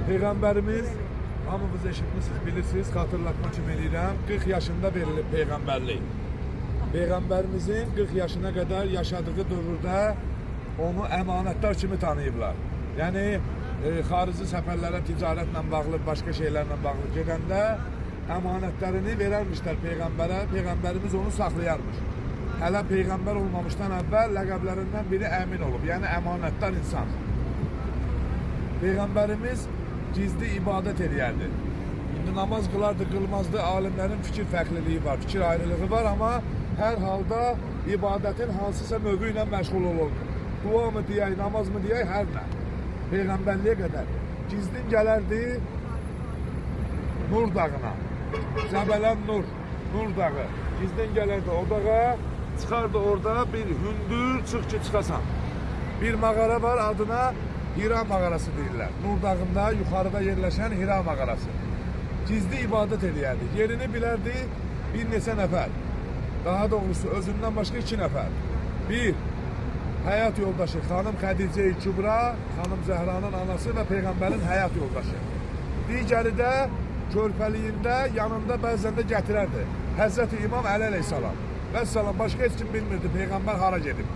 Peygamberimiz, hamımız eşitmişsiniz, bilirsiniz, hatırlatma kimi eləyirəm, 40 yaşında verilib Peygamberlik. Peygamberimizin 40 yaşına kadar yaşadığı dövrdə onu əmanətdar kimi tanıyıblar. Yəni, xarici səfərlərə ticarətlə bağlı, başqa şeylərlə bağlı gedəndə əmanətlərini verərmişlər Peyğəmbərə, Peyğəmbərimiz onu saxlayarmış. Hələ Peyğəmbər olmamışdan əvvəl ləqəblərindən biri əmin olub, yəni əmanətdar insan. Peyğəmbərimiz gizli ibadət edərdi. İndi namaz qılardı, qılmazdı, alimlərin fikir fərqliliyi var, fikir ayrılığı var, amma hər halda ibadətin hansısa növü ilə məşğul olurdu. Dua mı deyək, namaz mı deyək, hər nə. Peyğəmbərliyə qədər. Gizlin gələrdi Nur dağına. Cəbələn Nur, Nur dağı. Gizlin gələrdi o dağa, çıxardı orada bir hündür, çıx ki çıxasan. Bir mağara var, adına Hira mağarası deyirlər. Nur dağında yuxarıda yerləşən Hira mağarası. Gizli ibadət edərdi. Yerini bilərdi bir neçə nəfər. Daha doğrusu özündən başqa 2 nəfər. Bir, həyat yoldaşı xanım Xədicə-i Kübra, xanım Zəhranın anası və Peyğəmbərin həyat yoldaşı. Digəri də körpəliyində yanında bəzən də gətirərdi. Həzrəti İmam Əli əleyhissalam. Vəssalam, başqa heç kim bilmirdi Peyğəmbər hara gedib.